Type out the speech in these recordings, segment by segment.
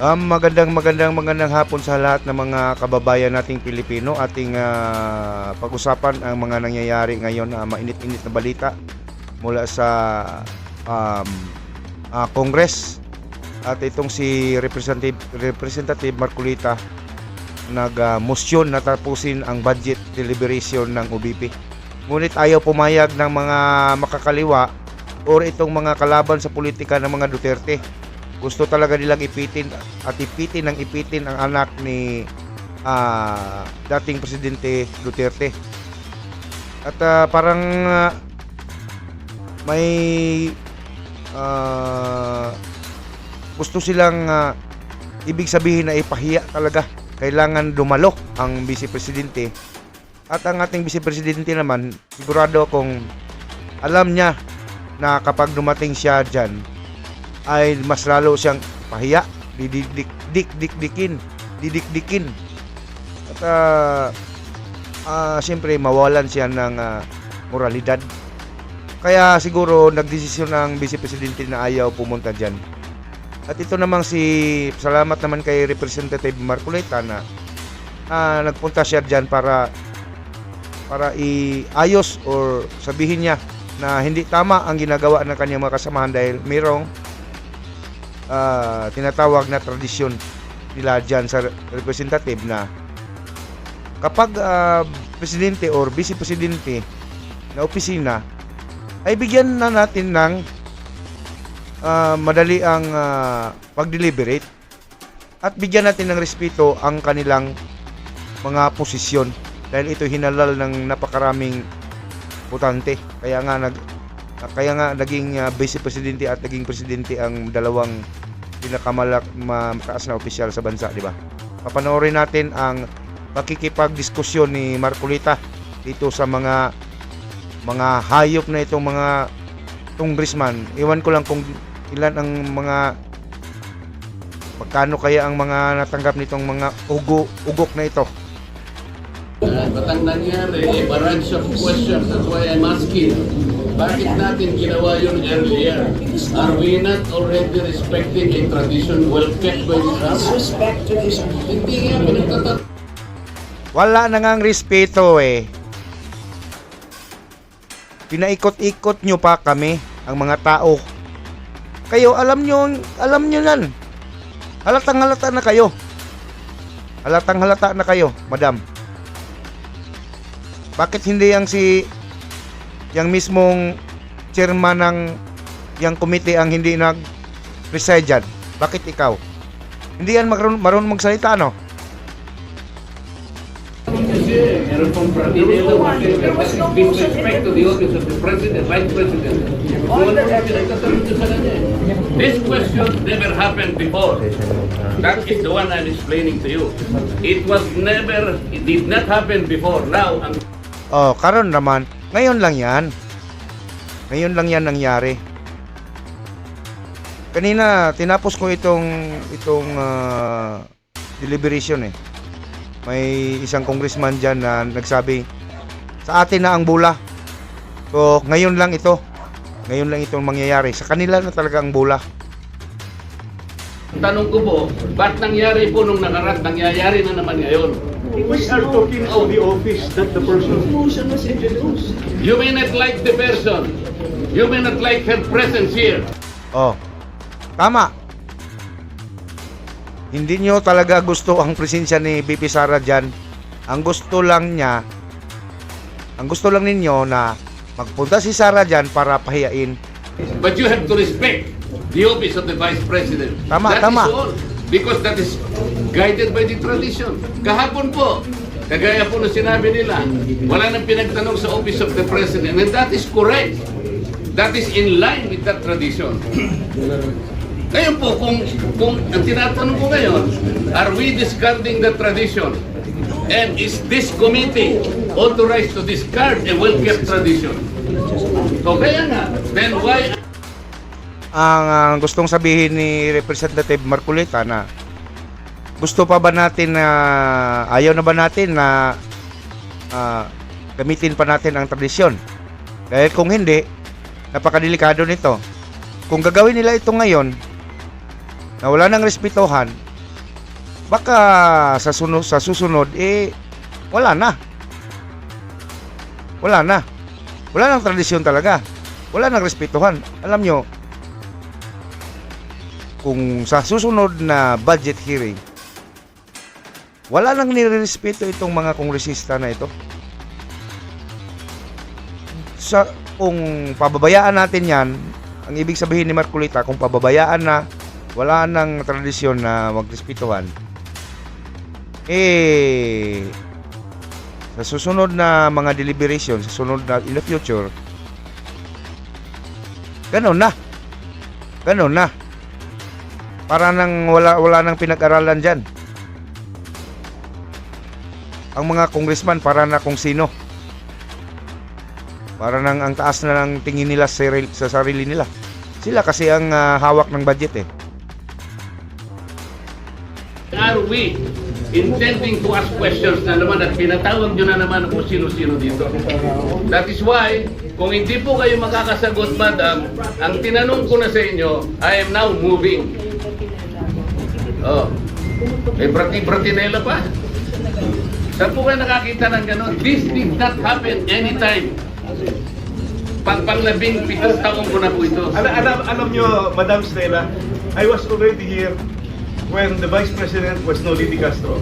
Magandang hapon sa lahat ng mga kababayan nating Pilipino. Ating pag-usapan ang mga nangyayari ngayon na mainit-init na balita mula sa um, Congress. At itong si Representative Marcolita nag-motion na tapusin ang budget deliberation ng OBP. Ngunit ayaw pumayag ng mga makakaliwa or itong mga kalaban sa politika ng mga Duterte. Gusto talaga nilang ipitin ang anak ni dating Presidente Duterte. At parang may gusto silang ibig sabihin na ipahiya talaga. Kailangan dumalo ang Vice Presidente. At ang ating Vice Presidente naman, sigurado kung alam niya na kapag dumating siya dyan, ay mas lalo siyang pahiya, didikdikin. At siyempre mawalan siya ng moralidad. Kaya siguro nagdesisyon ang Vice Presidente na ayaw pumunta dyan. At ito namang salamat naman kay Representative Marcolita na nagpunta siya dyan para iayos or sabihin niya na hindi tama ang ginagawa ng kanyang mga kasamahan dahil mayroong tinatawag na tradisyon nila dyan sa representative na kapag presidente or vice presidente na opisina ay bigyan na natin ng madali ang pag-deliberate at bigyan natin ng respeto ang kanilang mga posisyon dahil ito hinalal ng napakaraming botante. Kaya nga naging vice presidente at naging presidente ang dalawang pinakamataas na opisyal sa bansa, di ba? Papanoorin natin ang pakikipagdiskusyon ni Marcolita dito sa mga hayop na itong mga congressman. Iwan ko lang kung ilan ang magkano kaya ang mga natanggap nitong mga ugok na ito. Ba't ang nangyari, barrage of questions, that's why I'm asking. Bakit natin ginawa yun earlier? Are we not already respecting a tradition well kept by the house? Respect to this. Hindi nga, pinagtatanong. Wala na ngang respeto eh. Pinaikot-ikot nyo pa kami, ang mga tao. Kayo, alam nyo yan. Halatang-halata na kayo. Halatang-halata na kayo, madam. Bakit hindi yang mismong chairman ng yang committee ang hindi nag-preside dyan? Bakit ikaw? Hindi yan marunong magsalita, no? Kasi meron pong disrespect to the office of the president, vice president. This question never happened before. That is the one I'm explaining to you. It did not happen before. Now, Karon naman, ngayon lang yan nangyari. Kanina tinapos ko itong deliberation eh. May isang congressman dyan na nagsabi sa atin na ang bula. So ngayon lang itong mangyayari. Sa kanila na talaga ang bula. tanong ko po, ba't nangyari po nung nakaraan, nangyayari na naman ngayon? We are talking of the office that the person Motion was introduced. You may not like the person. You may not like her presence here. Tama. Hindi nyo talaga gusto ang presensya ni VP Sara dyan. Ang gusto lang ninyo na magpunta si Sara dyan para pahiyain. But you have to respect the office of the Vice President. Tama. That is all. Because that is guided by the tradition. Kahapon po, kagaya po na sinabi nila, wala nang pinagtanong sa office of the President. And that is correct. That is in line with that tradition. Ngayon po, kung ang tinatanong ko ngayon, are we discarding the tradition? And is this committee authorized to discard a well-kept tradition? So kaya nga, then why... Ang gustong sabihin ni Representative Marcolita na gusto pa ba natin na ayaw na ba natin na gamitin pa natin ang tradisyon? Dahil kung hindi, napakadelikado nito. Kung gagawin nila ito ngayon na wala nang respetohan, baka sa susunod wala na. Wala nang tradisyon talaga. Wala nang respetuhan. Alam nyo, kung sa susunod na budget hearing, wala nang nirerespeto itong mga kongresista na ito. Kung pababayaan natin yan, ang ibig sabihin ni Marcolita, kung pababayaan na, wala nang tradisyon na magrespetuhan, sa susunod na mga deliberation, sa sunod na in the future, ganun na. Para nang wala nang pinag-aralan dyan. Ang mga congressman para na kung sino. Para nang ang taas na ng tingin nila sa sarili nila. Sila kasi ang hawak ng budget eh. Are we intending to ask questions na naman at pinatawag nyo na naman kung sino-sino dito? That is why, kung hindi po kayo makakasagot, madam, ang tinanong ko na sa inyo, I am now moving. Oh, may brati-bratinela pa. Saan po kayo nakakita ng gano'n? This did not happen anytime. Panglabing 7 taong ko na po ito. Alam nyo, Madam Stella, I was already here when the Vice President was Noliti Castro,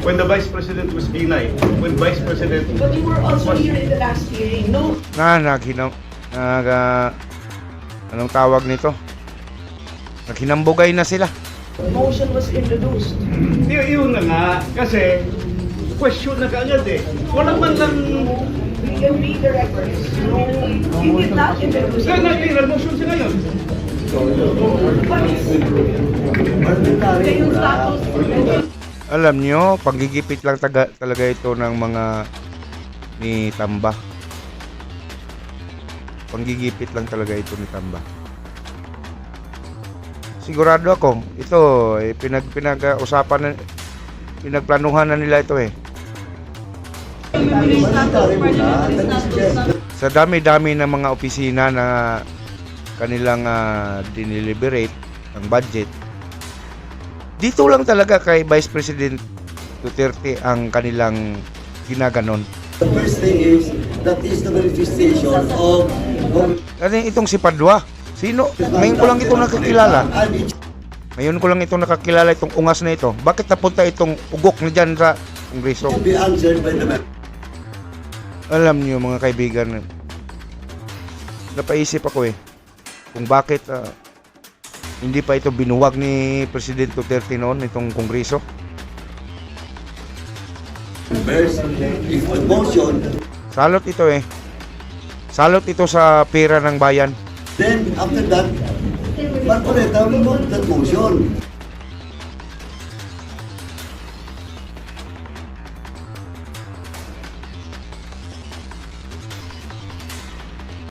when the Vice President was Binay, when Vice President But you were also here in the last hearing, no? Anong tawag nito? Naghinambugay na sila. Motion was introduced. Yun na nga, kasi question na kaagad eh. Walang man lang... We can read the records. No, he did not introduce Kaya it. nag-motion siya ngayon. But yung status, Alam nyo, panggigipit lang talaga ito ng mga ni Tamba. Panggigipit lang talaga ito ni Tamba. Sigurado ako, ito pinag-usapan na, pinagplanuhan na nila ito eh. Sa dami-dami ng mga opisina na kanilang dineliberate ang budget, dito lang talaga kay Vice President Duterte ang kanilang ginaganon. The first thing is, that is the manifestation of... Kasi itong si Padua, sino? Ngayon ko lang ito nakakilala. Ngayon ko lang ito nakakilala, itong ungas na ito. Bakit napunta itong ugok na dyan sa Kongreso? be answered by the Alam niyo mga kaibigan, napaisip ako kung bakit hindi pa ito binuwag ni President Duterte noon, itong Kongreso. members. If the motion, Salot ito Salot ito sa pera ng bayan. then after that, Marcoleta will vote that motion.